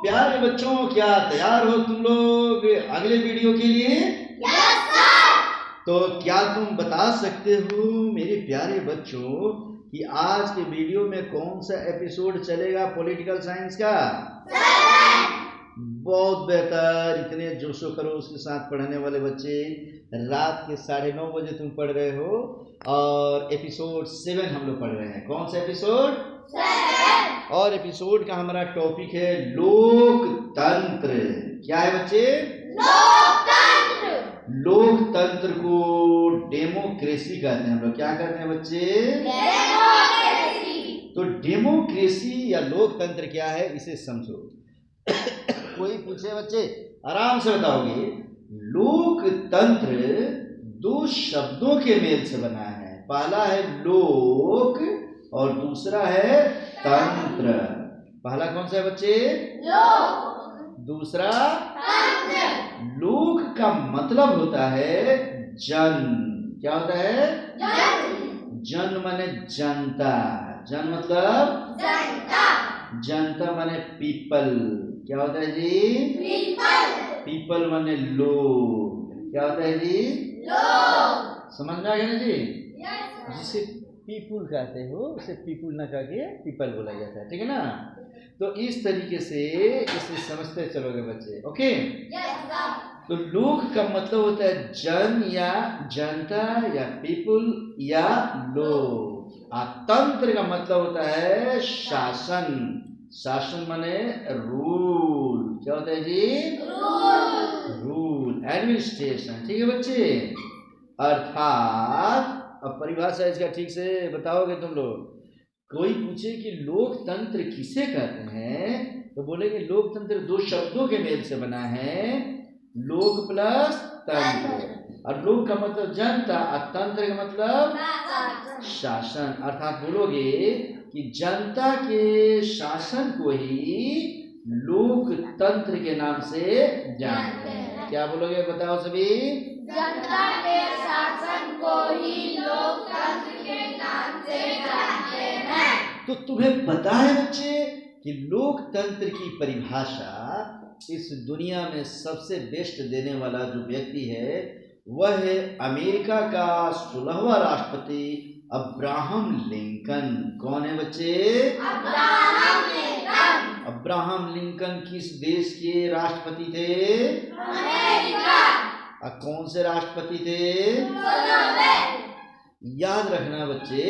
प्यारे बच्चों, क्या तैयार हो तुम लोग अगले वीडियो के लिए? Yes sir. तो क्या तुम बता सकते हो मेरे प्यारे बच्चों कि आज के वीडियो में कौन सा एपिसोड चलेगा पॉलिटिकल साइंस का? बहुत बेहतर। इतने जोशो खरोश के साथ पढ़ने वाले बच्चे, रात के 9:30 बजे तुम पढ़ रहे हो और एपिसोड 7 हम लोग पढ़ रहे हैं। कौन सा एपिसोड? 7। और एपिसोड का हमारा टॉपिक है लोकतंत्र। क्या है बच्चे? लोकतंत्र। लोकतंत्र को डेमोक्रेसी कहते हैं हम लोग। क्या कहते हैं बच्चे? डेमोक्रेसी। तो डेमोक्रेसी या लोकतंत्र क्या है इसे समझो। कोई पूछे बच्चे, आराम से बताओगे। लोकतंत्र दो शब्दों के मेल से बना है। पहला है लोक और दूसरा है तंत्र। पहला कौन सा है बच्चे? लोक। दूसरा तंत्र। लोक का मतलब होता है जन। क्या होता है? जन। जन माने जनता। जन मतलब जनता। जनता माने पीपल। क्या होता है जी? पीपल। पीपल माने लोग। क्या होता है जी? लोग। समझ में आ गया ना जी? यस। जिसे पीपुल कहते हो उसे पीपुल ना कह के पीपल बोला जाता है, ठीक है ना? तो इस तरीके से इसे समझते चलोगे बच्चे। Okay, yes sir. तो लोक का मतलब होता है जन या जनता या पीपुल या लोग। और तंत्र का मतलब होता है शासन। शासन माने रूल। क्या होता है जी? रूल। Rule, administration. ठीक है बच्चे? अर्थात अब परिभाषा इसका ठीक से बताओगे तुम लोग। कोई पूछे कि लोकतंत्र किसे कहते हैं तो बोलेंगे लोकतंत्र दो शब्दों के मेल से बना है, लोक प्लस तंत्र। और लोक का मतलब जनता और तंत्र का मतलब शासन। अर्थात बोलोगे कि जनता के शासन को ही लोकतंत्र के नाम से जानते हैं। क्या बोलोगे बताओ सभी? जनता के शासन को ही लोकतंत्र के नाम से जानते हैं। तो तुम्हें पता है बच्चे कि लोकतंत्र की परिभाषा इस दुनिया में सबसे बेस्ट देने वाला जो व्यक्ति है वह है अमेरिका का 16वां राष्ट्रपति अब्राहम लिंकन। कौन है बच्चे? Abraham Lincoln. अब्राहम लिंकन किस देश के राष्ट्रपति थे? अमेरिका। कौन से राष्ट्रपति थे? 16वें। याद रखना बच्चे,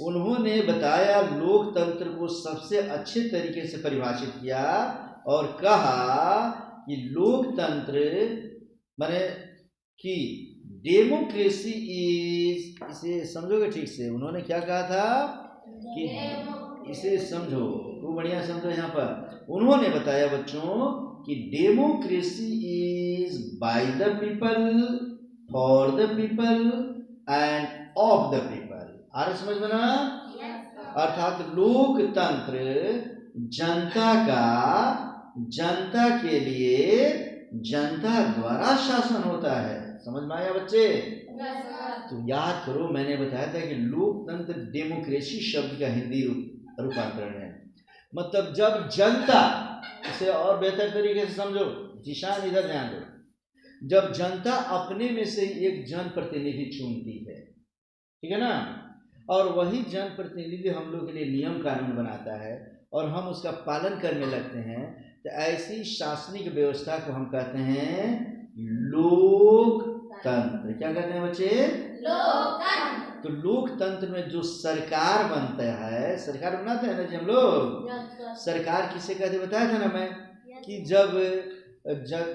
उन्होंने बताया लोकतंत्र को सबसे अच्छे तरीके से परिभाषित किया और कहा कि लोकतंत्र माने कि डेमोक्रेसी इज, इसे समझोगे ठीक से। उन्होंने क्या कहा था कि इसे समझो, वो बढ़िया समझो। यहाँ पर उन्होंने बताया बच्चों कि democracy is by the people, for the people and of the people. आ रहा समझ में ना? अर्थात लोकतंत्र जनता का जनता के लिए जनता द्वारा शासन होता है। समझ में आया बच्चे? तो याद करो, मैंने बताया था कि लोकतंत्र डेमोक्रेसी शब्द का हिंदी रूपांतरण है। मतलब जब जनता, इसे और बेहतर तरीके से समझो, जिशान इधर ध्यान दो। जब जनता अपने में से एक जनप्रतिनिधि चुनती है, ठीक है ना, और वही जनप्रतिनिधि हम लोग के लिए नियम कानून बनाता है और हम उसका पालन करने लगते हैं, तो ऐसी शासनिक व्यवस्था को हम कहते हैं लोकतंत्र। क्या कहते हैं बच्चे? लोकतंत्र। तो लोकतंत्र में जो सरकार बनता है, सरकार बनाते हैं ना जी हम लोग। सरकार किसे कहते बताया था ना मैं कि जब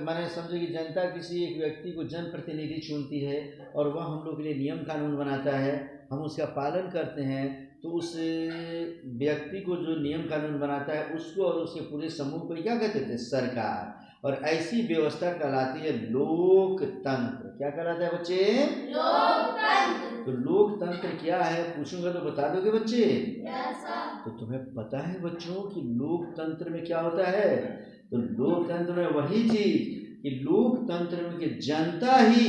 मैंने समझे कि जनता किसी एक व्यक्ति को जनप्रतिनिधि चुनती है और वह हम लोग के लिए नियम कानून बनाता है, हम उसका पालन करते हैं, तो उस व्यक्ति को जो नियम कानून बनाता है उसको और उसके पूरे समूह को क्या कहते थे? सरकार। और ऐसी व्यवस्था कहलाती है लोकतंत्र। क्या कहलाता है बच्चे? लोकतंत्र। तो लोकतंत्र क्या है पूछूंगा तो बता दोगे बच्चे? Yes sir. तो तुम्हें पता है बच्चों कि लोकतंत्र में क्या होता है? तो लोकतंत्र में वही चीज कि लोकतंत्र में कि जनता ही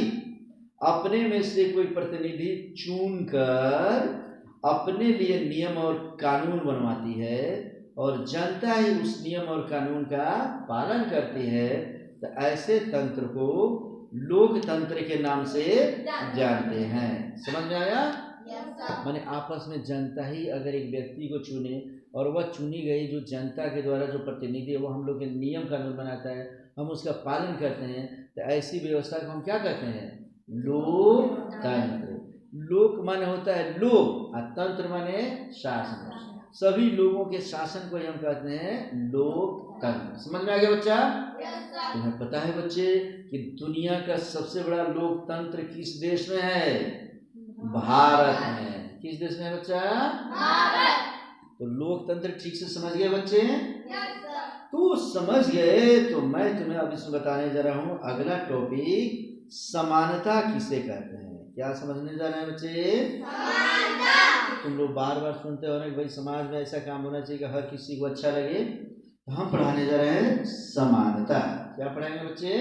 अपने में से कोई प्रतिनिधि चुनकर अपने लिए नियम और कानून बनवाती है और जनता ही उस नियम और कानून का पालन करती है, तो ऐसे तंत्र को लोकतंत्र के नाम से जानते हैं। समझ में आया? माने आपस में जनता ही अगर एक व्यक्ति को चुने और वह चुनी गई जो जनता के द्वारा जो प्रतिनिधि है वो हम लोग के नियम कानून बनाता है, हम उसका पालन करते हैं, तो ऐसी व्यवस्था को हम क्या कहते हैं? लोकतंत्र। लोक माने होता है लोक और तंत्र माने शासन। सभी लोगों के शासन को हम कहते हैं लोकतंत्र। समझ में आ गया बच्चा? तुम्हें पता है बच्चे कि दुनिया का सबसे बड़ा लोकतंत्र किस देश में है? भारत में। किस देश में है बच्चा? भारत। तो लोकतंत्र ठीक से समझ गए बच्चे? तो समझ गए तो मैं तुम्हें अब इसमें बताने जा रहा हूँ अगला टॉपिक, समानता किसे कहते हैं। क्या समझने जा रहे हैं बच्चे? तुम लोग बार बार सुनते हो ना कि भाई समाज में ऐसा काम होना चाहिए कि हर किसी को अच्छा लगे, तो हम पढ़ाने जा रहे हैं समानता। क्या पढ़ाएंगे बच्चे?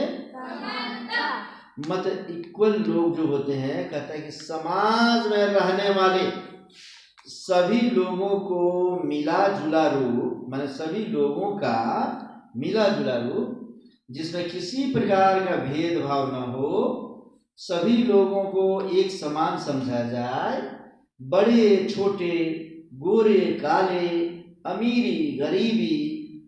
मत इक्वल लोग जो होते हैं, कहता है कि समाज में रहने वाले सभी लोगों को मिला जुला रूप, माने सभी लोगों का मिला जुला रूप जिसमें किसी प्रकार का भेदभाव न हो, सभी लोगों को एक समान समझा जाए, बड़े छोटे, गोरे काले, अमीरी गरीबी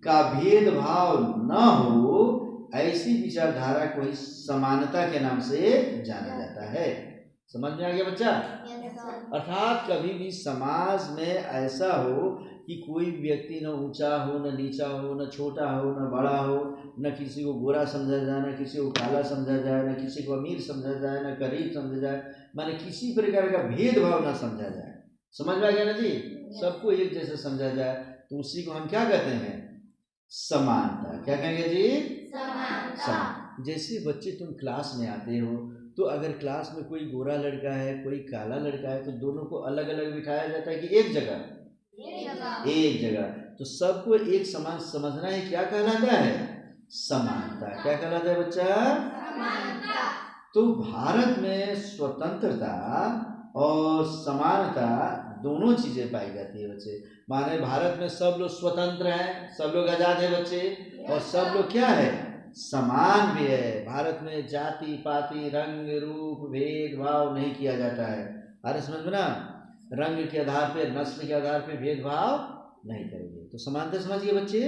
का भेदभाव न हो, ऐसी विचारधारा को ही समानता के नाम से जाना जाता है। समझ में आ गया बच्चा? अर्थात कभी भी समाज में ऐसा हो कि कोई व्यक्ति न ऊंचा हो, न नीचा हो, न छोटा हो, न बड़ा हो, न किसी को गोरा समझा जाए, न किसी को काला समझा जाए, न किसी को अमीर समझा जाए, न गरीब समझा जाए, माने किसी प्रकार का भेदभाव न समझा जाए। समझ में आ गया ना जी? सबको एक जैसे समझा जाए, तो उसी को हम क्या कहते हैं? समानता। क्या कहेंगे जी? समानता। जैसे बच्चे तुम क्लास में आते हो, तो अगर क्लास में कोई गोरा लड़का है, कोई काला लड़का है, तो दोनों को अलग अलग बिठाया जाता है कि एक जगह? एक जगह। तो सबको एक समान समझना ही क्या कहलाता है? समानता। क्या कहलाता है बच्चा? समानता। तो भारत में स्वतंत्रता और समानता दोनों चीजें पाई जाती है बच्चे। माने भारत में सब लोग स्वतंत्र हैं, सब लोग आजाद है बच्चे, और सब लोग क्या है? समान भी है। भारत में जाति पाति रंग रूप भेदभाव नहीं किया जाता है। अरे समझ में ना, रंग के आधार पे, नस्ल के आधार पे भेदभाव नहीं करेंगे। तो समानता समझ गए बच्चे?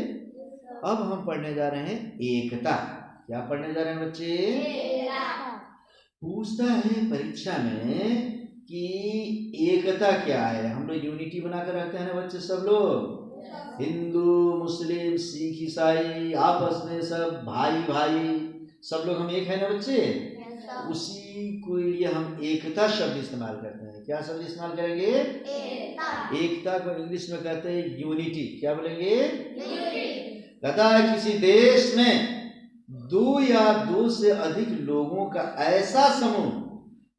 अब हम पढ़ने जा रहे हैं एकता। क्या पढ़ने जा रहे हैं बच्चे? पूछता है परीक्षा में कि एकता क्या है। हम लोग यूनिटी बनाकर रखते हैं ना बच्चे, सब लोग हिंदू मुस्लिम सिख ईसाई आपस में सब भाई भाई, सब लोग हम एक है ना बच्चे? उसी को लिए हम एकता शब्द इस्तेमाल करते हैं। क्या शब्द इस्तेमाल करेंगे? एकता को इंग्लिश में कहते हैं यूनिटी। क्या बोलेंगे? कहता है किसी देश में दो या दो से अधिक लोगों का ऐसा समूह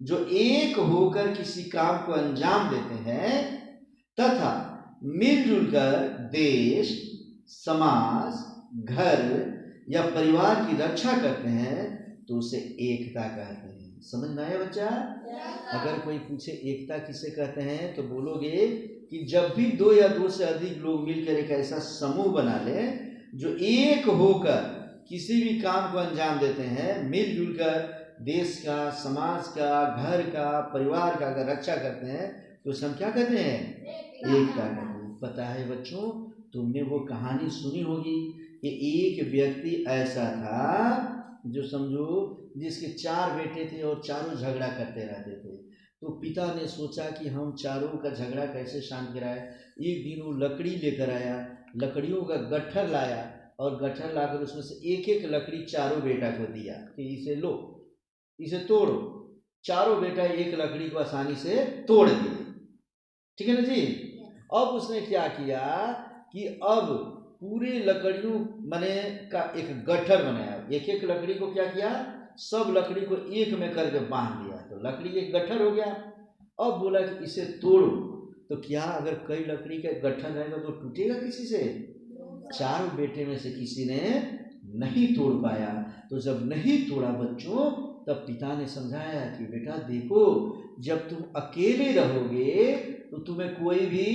जो एक होकर किसी काम को अंजाम देते हैं तथा मिलजुल कर देश, समाज, घर या परिवार की रक्षा करते हैं, तो उसे एकता कहते हैं। समझ में आया बच्चा? अगर कोई पूछे एकता किसे कहते हैं, तो बोलोगे कि जब भी दो या दो से अधिक लोग मिलकर एक ऐसा समूह बना ले जो एक होकर किसी भी काम को अंजाम देते हैं, मिलजुल कर देश का, समाज का, घर का, परिवार का अगर रक्षा करते हैं, तो उसे हम क्या कहते हैं? एकता कहते हैं। पता है बच्चों, तुमने वो कहानी सुनी होगी कि एक व्यक्ति ऐसा था जो समझो जिसके 4 बेटे थे और चारों झगड़ा करते रहते थे। तो पिता ने सोचा कि हम चारों का झगड़ा कैसे शांत कराए। एक दिन वो लकड़ी लेकर आया, लकड़ियों का गट्ठर लाया और गट्ठर लाकर उसमें से एक एक लकड़ी चारों बेटा को दिया कि इसे लो, इसे तोड़ो। चारों बेटा एक लकड़ी को आसानी से तोड़ दिए। ठीक है ना जी? अब उसने क्या किया कि अब पूरे लकड़ियों मने का एक गट्ठर बनाया। एक एक लकड़ी को क्या किया? सब लकड़ी को एक में करके बांध दिया, तो लकड़ी एक गट्ठर हो गया। अब बोला कि इसे तोड़ो, तो क्या अगर कई लकड़ी का गट्ठर रहेगा तो टूटेगा किसी से? चारों बेटे में से किसी ने नहीं तोड़ पाया। तो जब नहीं तोड़ा बच्चों, तब पिता ने समझाया कि बेटा देखो, जब तुम अकेले रहोगे तो तुम्हें कोई भी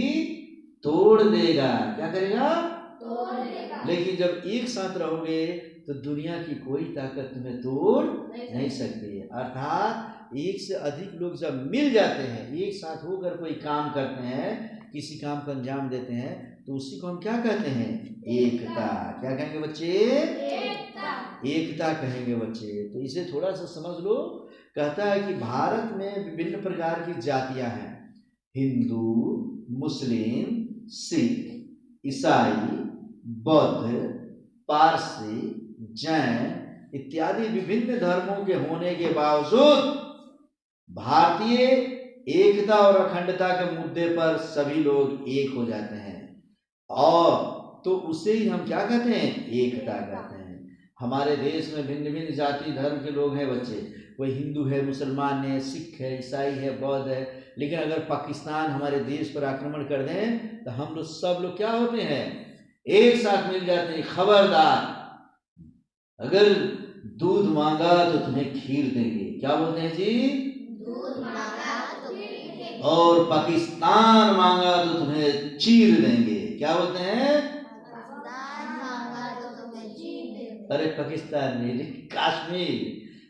तोड़ देगा। क्या करेगा? तोड़ देगा। लेकिन जब एक साथ रहोगे तो दुनिया की कोई ताकत तुम्हें तोड़ नहीं सकती है। अर्थात एक से अधिक लोग जब मिल जाते हैं, एक साथ होकर कोई काम करते हैं, किसी काम को अंजाम देते हैं, तो उसी को हम क्या कहते हैं? एकता। क्या कहेंगे बच्चे? एकता कहेंगे बच्चे। तो इसे थोड़ा सा समझ लो। कहता है कि भारत में विभिन्न प्रकार की जातियां हैं, हिंदू, मुस्लिम, सिख, ईसाई, बौद्ध, पारसी, जैन इत्यादि विभिन्न धर्मों के होने के बावजूद भारतीय एकता और अखंडता के मुद्दे पर सभी लोग एक हो जाते हैं, और तो उसे ही हम क्या कहते हैं? एकता कहते हैं। हमारे देश में भिन्न भिन्न जाति धर्म के लोग हैं बच्चे, कोई हिंदू है, मुसलमान है, सिख है, ईसाई है, बौद्ध है, लेकिन अगर पाकिस्तान हमारे देश पर आक्रमण कर दें तो हम लोग सब लोग क्या होते हैं? एक साथ मिल जाते हैं। खबरदार, अगर दूध मांगा तो तुम्हें खीर देंगे। क्या बोलते हैं जी? दूध मांगा तो खीर देंगे। और पाकिस्तान मांगा तो तुम्हें चीर देंगे। क्या बोलते हैं? पाकिस्तान मांगा तो तुम्हें चीर देंगे। अरे पाकिस्तान नहीं, कश्मीर।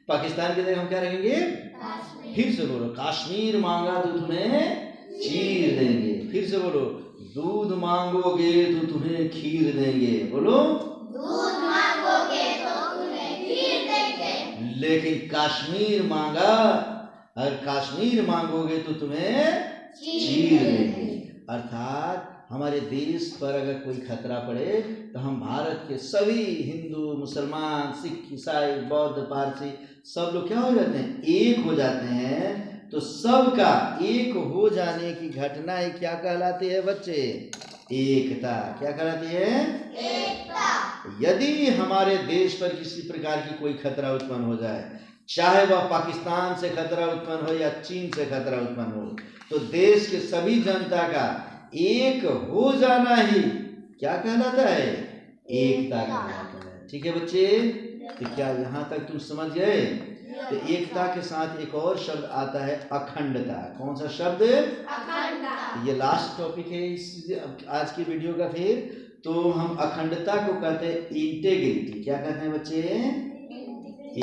पाकिस्तान की जगह हम क्या रखेंगे? कश्मीर। फिर से बोलो, कश्मीर मांगा तो तुम्हें चीर देंगे। फिर से बोलो, दूध मांगोगे तो तुम्हें खीर देंगे। बोलो, दूध मांगोगे तो तुम्हें खीर देंगे। लेकिन कश्मीर मांगा, अगर कश्मीर मांगोगे तो तुम्हें चीर देंगे। अर्थात हमारे देश पर अगर कोई खतरा पड़े तो हम भारत के सभी हिंदू, मुसलमान, सिख, ईसाई, बौद्ध, पारसी सब लोग क्या हो जाते हैं? एक हो जाते हैं। तो सबका एक हो जाने की घटना ही क्या कहलाती है बच्चे? एकता। क्या कहलाती है? एकता। यदि हमारे देश पर किसी प्रकार की कोई खतरा उत्पन्न हो जाए, चाहे वह पाकिस्तान से खतरा उत्पन्न हो या चीन से खतरा उत्पन्न हो, तो देश के सभी जनता का एक हो जाना ही क्या कहलाता है? एकता कहलाता है। ठीक है बच्चे, तो क्या यहाँ तक तुम समझ गए? तो एकता के साथ एक और शब्द आता है, अखंडता। कौन सा शब्द? अखंडता। ये लास्ट टॉपिक है इस आज की वीडियो का। फिर तो हम अखंडता को कहते हैं इंटेग्रिटी। क्या कहते हैं बच्चे?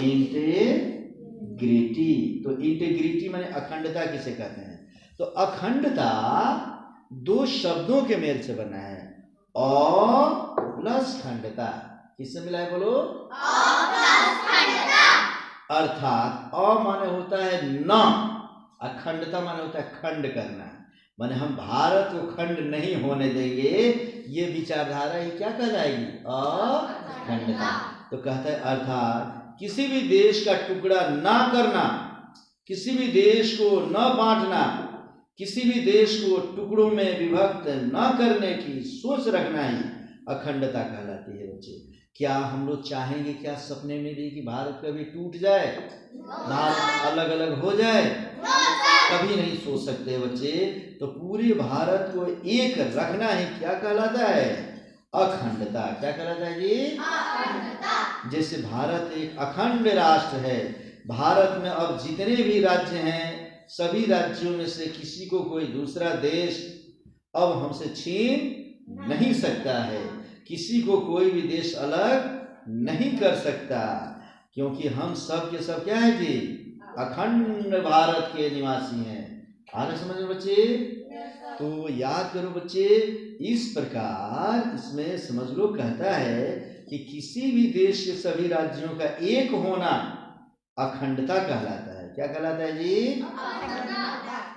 इंटेग्रिटी। तो इंटेग्रिटी माने अखंडता किसे कहते हैं? तो अखंडता दो शब्दों के मेल से बना है, अ प्लस खंडता। किससे मिला है? बोलो, अर्थात अ माने होता है न, अखंडता माने होता है खंड करना। माने हम भारत को खंड नहीं होने देंगे, ये विचारधारा ही क्या कहलाएगी? अखंडता। तो कहता है अर्थात किसी भी देश का टुकड़ा ना करना, किसी भी देश को न बांटना, किसी भी देश को टुकड़ों में विभक्त न करने की सोच रखना ही अखंडता कहलाती है बच्चे। क्या हम लोग चाहेंगे क्या सपने में भी कि भारत कभी टूट जाए, भारत अलग अलग हो जाए? कभी नहीं सोच सकते बच्चे। तो पूरे भारत को एक रखना ही क्या कहलाता है? अखंडता। क्या कहलाता है जी? अखंडता। जैसे भारत एक अखंड राष्ट्र है, भारत में अब जितने भी राज्य हैं सभी राज्यों में से किसी को कोई दूसरा देश अब हमसे छीन नहीं सकता है, किसी को कोई भी देश अलग नहीं कर सकता, क्योंकि हम सब के सब क्या है जी? अखंड भारत के निवासी हैं। आगे समझ लो बच्चे। तो याद करो बच्चे, इस प्रकार इसमें समझ लो कहता है कि किसी भी देश के सभी राज्यों का एक होना अखंडता कहलाता है। क्या कहलाता है जी?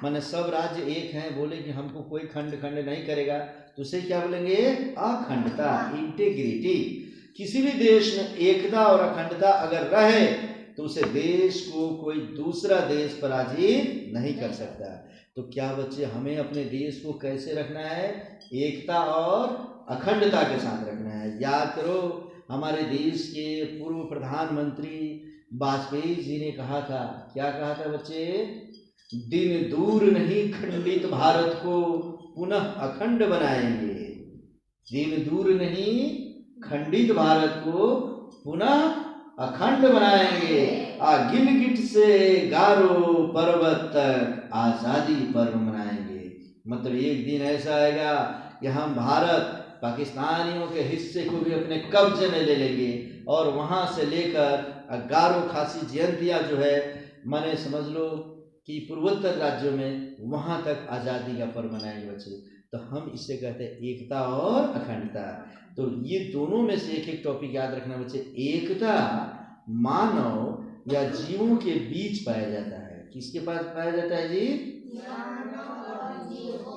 माने सब राज्य एक हैं, बोले कि हमको कोई खंड खंड नहीं करेगा, तो उसे क्या बोलेंगे? अखंडता, इंटेग्रिटी। किसी भी देश में एकता और अखंडता अगर रहे तो उसे देश को कोई दूसरा देश पराजित नहीं कर सकता। तो क्या बच्चे हमें अपने देश को कैसे रखना है? एकता और अखंडता के साथ रखना है। याद करो, हमारे देश के पूर्व प्रधानमंत्री वाजपेयी जी ने कहा था, क्या कहा था बच्चे? दिन दूर नहीं खंडित भारत को पुनः अखंड बनाएंगे। दिन दूर नहीं खंडित भारत को पुनः अखंड बनाएंगे। गिलगिट से गारो पर्वत तक आजादी पर्व मनाएंगे। मतलब एक दिन ऐसा आएगा कि हम भारत पाकिस्तानियों के हिस्से को भी अपने कब्जे में ले लेंगे और वहाँ से लेकर गारो खासी जयंतियाँ जो है, माने समझ लो कि पूर्वोत्तर राज्यों में वहाँ तक आज़ादी का पर्व मनाएंगे बच्चे। तो हम इससे कहते हैं एकता और अखंडता। तो ये दोनों में से एक एक टॉपिक याद रखना बच्चे। एकता मानव या जीवों के बीच पाया जाता है। किसके पास पाया जाता है जी?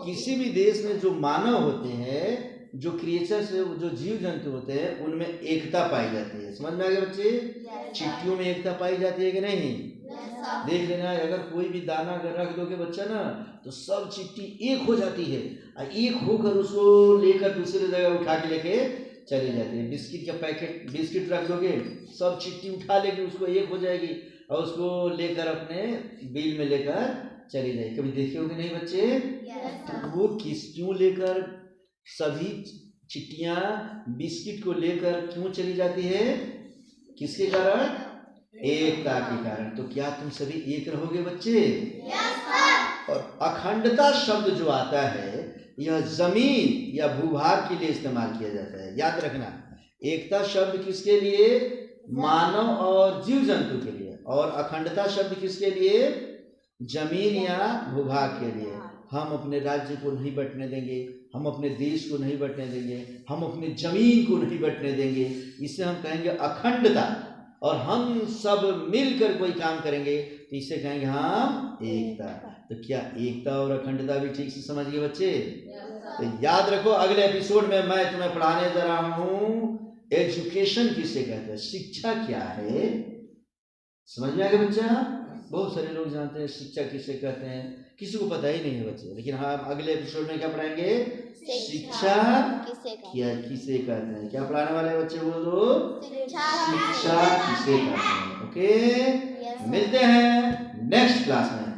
किसी भी देश में जो मानव होते हैं, जो क्रिएचर्स, जो जीव जंतु होते हैं, उनमें एकता पाई जाती है। समझ में आ गया बच्चे? चिट्टियों में एकता पाई जाती है कि नहीं? देख लेना, अगर कोई भी दाना अगर रख दोगे बच्चा ना, तो सब चिट्टी एक हो जाती है और एक होकर उसको लेकर दूसरे जगह उठा के लेके चली जाती है। बिस्किट का पैकेट, बिस्किट रख दोगे, सब चिट्टी उठा लेगी, उसको एक हो जाएगी और उसको लेकर अपने बिल में लेकर चली जाएगी। कभी देखे होगे नहीं बच्चे? तो वो क्यों लेकर, सभी चिट्टियाँ बिस्किट को लेकर क्यों चली जाती है? किसके कारण? एकता के कारण। तो क्या तुम सभी एक रहोगे बच्चे? और अखंडता शब्द जो आता है, यह जमीन या भूभाग के लिए इस्तेमाल किया जाता है। याद रखना, एकता शब्द किसके लिए? मानव और जीव जंतु के लिए। और अखंडता शब्द किसके लिए? जमीन या भूभाग के लिए। हम अपने राज्य को नहीं बंटने देंगे, हम अपने देश को नहीं बंटने देंगे, हम अपनी जमीन को नहीं बंटने देंगे। इसे हम कहेंगे अखंडता। और हम सब मिलकर कोई काम करेंगे तो इसे कहेंगे हम एकता। तो क्या एकता और अखंडता भी ठीक से समझ गए बच्चे? तो याद रखो, अगले एपिसोड में मैं तुम्हें पढ़ाने जा रहा हूँ एजुकेशन किसे कहते हैं, शिक्षा क्या है। समझ में आ गया बच्चा? बहुत सारे लोग जानते हैं शिक्षा किसे कहते हैं, किसी को पता ही नहीं है बच्चे। लेकिन हम अगले एपिसोड में क्या पढ़ाएंगे? शिक्षा किसे कहते हैं। क्या पढ़ाने वाले बच्चे? बोलो, शिक्षा किसे कहते हैं। ओके, मिलते हैं नेक्स्ट क्लास में।